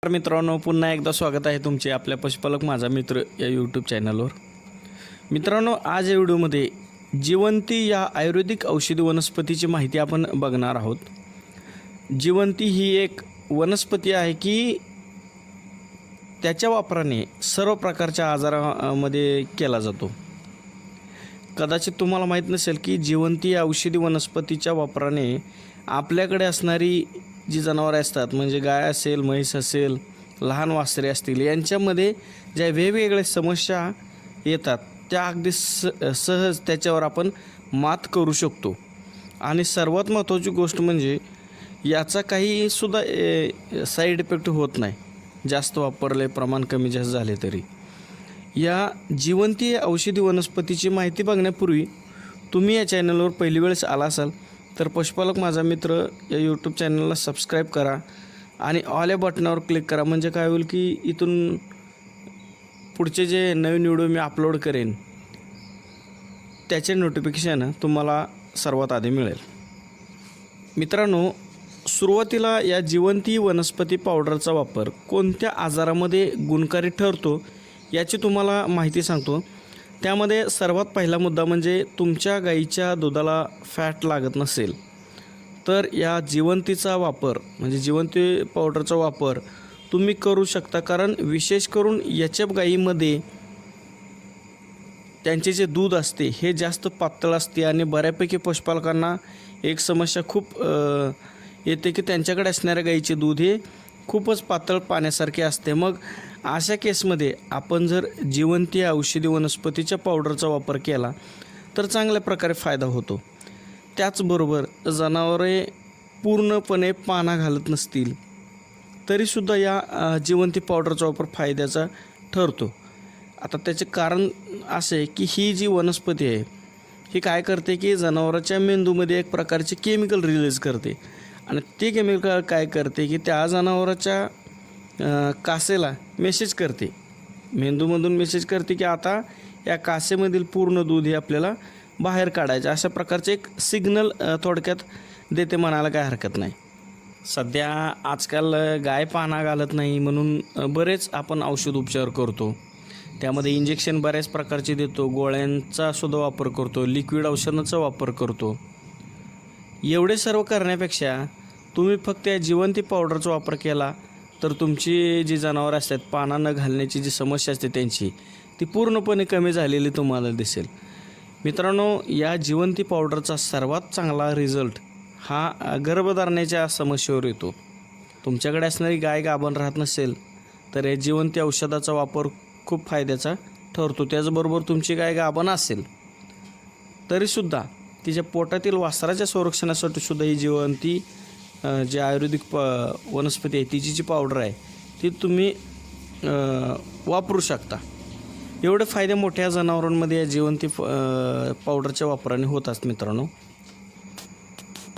मित्रांनो, पुन्हा एकदा स्वागत आहे तुमचे आपल्या पशुपालक माझा मित्र या यूट्यूब चॅनलवर. मित्रांनो, आज या व्हिडिओमध्ये जिवंती या आयुर्वेदिक औषधी वनस्पतीची माहिती आपण बघणार आहोत. जिवंती ही एक वनस्पती आहे की त्याच्या वापराने सर्व प्रकारच्या आजारामध्ये केला जातो. कदाचित तुम्हाला माहीत नसेल की जिवंती या औषधी वनस्पतीच्या वापराने आपल्याकडे असणारी जी जनावरे असतात, म्हणजे गाय असेल, म्हैस असेल, लहान वासरे असतील, यांच्यामध्ये ज्या वेगवेगळ्या समस्या येतात त्या अगदी सहज त्याच्यावर आपण मात करू शकतो. आणि सर्वात महत्त्वाची गोष्ट म्हणजे याचा काहीसुद्धा साईड इफेक्ट होत नाही. जास्त वापरले, प्रमाण कमी जास्त झाले तरी. या जिवंती औषधी वनस्पतीची माहिती बघण्यापूर्वी तुम्ही या चॅनलवर पहिली वेळेस आला असाल तर पशुपालक माझा मित्र या यूट्यूब चॅनलला सबस्क्राईब करा आणि ऑल या बटनावर क्लिक करा. म्हणजे काय होईल की इथून पुढचे जे नवीन व्हिडिओ मी अपलोड करेन त्याचे नोटिफिकेशन तुम्हाला सर्वात आधी मिळेल. मित्रांनो, सुरुवातीला या जिवंती वनस्पती पावडरचा वापर कोणत्या आजारामध्ये गुणकारी ठरतो याची तुम्हाला माहिती सांगतो. त्यामध्ये सर्वात पहिला मुद्दा म्हणजे तुमच्या गाईच्या दुधाला फॅट लागत नसेल तर या जिवंतीचा वापर म्हणजे जिवंती पावडरचा वापर तुम्ही करू शकता. कारण विशेष करून एच-एफ गाईमध्ये त्यांचे जे दूध असते हे जास्त पातळ असते आणि बऱ्यापैकी पशुपालकांना एक समस्या खूप येते की त्यांच्याकडे असणाऱ्या गाईचे दूध हे खूपच पातळ पाण्यासारखे असते. मग अशा केसमध्ये आपण जर जिवंती औषधी वनस्पतीच्या पावडरचा वापर केला तर चांगल्या प्रकारे फायदा होतो. त्याचबरोबर जनावरे पूर्णपणे पाना घालत नसतील तरीसुद्धा या जिवंती पावडरचा वापर फायद्याचा ठरतो. आता त्याचे कारण असे की ही जी वनस्पती आहे ही काय करते की जनावराच्या मेंदूमध्ये एक प्रकारचे केमिकल रिलीज करते आणि ते केमिकल काय करते की त्या जनावराच्या कासेला मेसेज करते, मेंदूमधून मेसेज करते की आता या कासेमधील पूर्ण दूध हे आपल्याला बाहेर काढायचं. अशा प्रकारचे एक सिग्नल थोडक्यात देते म्हणायला काय हरकत नाही. सध्या आजकाल गाय पाना घालत नाही म्हणून बरेच आपण औषध उपचार करतो. त्यामध्ये इंजेक्शन बऱ्याच प्रकारचे देतो, गोळ्यांचा सुद्धा वापर करतो, लिक्विड औषधांचा वापर करतो. एवढे सर्व करण्यापेक्षा तुम्ही फक्त या जिवंती पावडरचा वापर केला तर तुमची जी जनावरं असतात पाना न घालण्याची जी समस्या असते त्यांची ती पूर्णपणे कमी झालेली तुम्हाला दिसेल. मित्रांनो, या जिवंती पावडरचा सर्वात चांगला रिझल्ट हा गर्भधारणेच्या समस्येवर येतो. तुमच्याकडे असणारी गाय गाभण राहत नसेल तर या जिवंती औषधाचा वापर खूप फायद्याचा ठरतो. त्याचबरोबर तुमची गाय गाभण असेल तरीसुद्धा तिच्या पोटातील वासराच्या संरक्षणासाठी सुद्धा ही जिवंती जी आयुर्वेदिक वनस्पती आहे तिची जी पावडर आहे ती तुम्ही वापरू शकता. एवढे फायदे मोठ्या जनावरांमध्ये या जिवंती पावडरच्या वापराने होतात.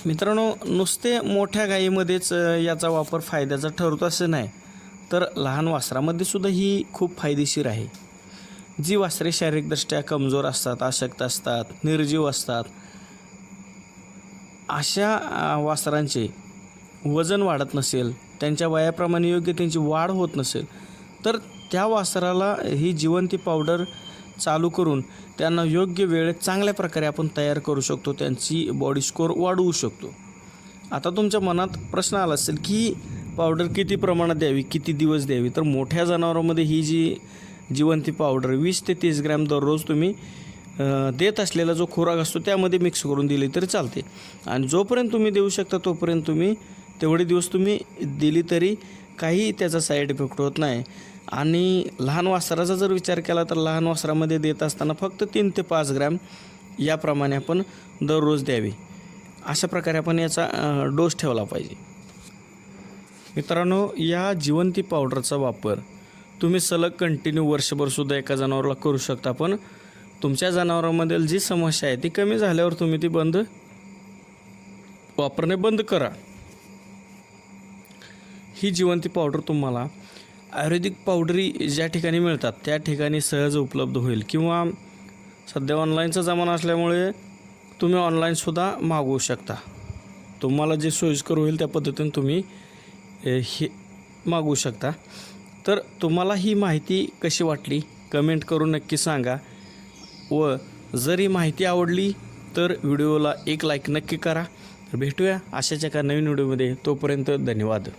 मित्रांनो, नुसते मोठ्या गायीमध्येच याचा वापर फायद्याचा ठरतो असं नाही, तर लहान वासरामध्ये सुद्धा ही खूप फायदेशीर आहे. जी वासरे शारीरिकदृष्ट्या कमजोर असतात, अशक्त असतात, निर्जीव असतात, अशा वासरांचे वजन वाढत नसेल, त्यांच्या वयाप्रमाणे योग्य त्यांची वाढ होत नसेल तर त्या वासराला ही जिवंती पावडर चालू करून त्यांना योग्य वेळेत चांगल्या प्रकारे आपण तयार करू शकतो, त्यांची बॉडी स्कोअर वाढवू शकतो. आता तुमच्या मनात प्रश्न आला असेल की पावडर किती प्रमाणात द्यावी, किती दिवस द्यावी. तर मोठ्या जनावरांमध्ये ही जी जिवंती पावडर 20 ते 30 ग्रॅम दररोज तुम्ही देत असलेला जो खुराक असतो त्यामध्ये मिक्स करून दिली तरी चालते. आणि जोपर्यंत तुम्ही देऊ शकता तोपर्यंत तुम्ही तेवढे दिवस तुम्ही दिली तरी काही त्याचा साईड इफेक्ट होत नाही. आणि लहान वासराचा जर विचार केला तर लहान वासरामध्ये देत असताना फक्त 3 ते 5 ग्रॅम याप्रमाणे आपण दररोज द्यावी. अशा प्रकारे आपण याचा डोस ठेवला पाहिजे. मित्रांनो, या जिवंती पावडरचा वापर तुम्ही सलग कंटिन्यू वर्षभरसुद्धा एका जनावराला करू शकता. पण तुमच्या जनावरांमधील जी समस्या आहे ती कमी झाल्यावर तुम्ही ती वापरणे बंद करा. ही जिवंती पावडर तुम्हाला आयुर्वेदिक पावडरी ज्या ठिकाणी मिळतात त्या ठिकाणी सहज उपलब्ध होईल, किंवा सध्या ऑनलाईनचा जमाना असल्यामुळे तुम्ही ऑनलाईनसुद्धा मागवू शकता. तुम्हाला जे सोयीस्कर होईल त्या पद्धतीने तुम्ही मागवू शकता. तर तुम्हाला ही माहिती कशी वाटली कमेंट करून नक्की सांगा. व जर ही माहिती आवडली तर व्हिडिओला एक लाईक नक्की करा. भेटूया अशाच एका नवीन व्हिडिओमध्ये. तोपर्यंत धन्यवाद.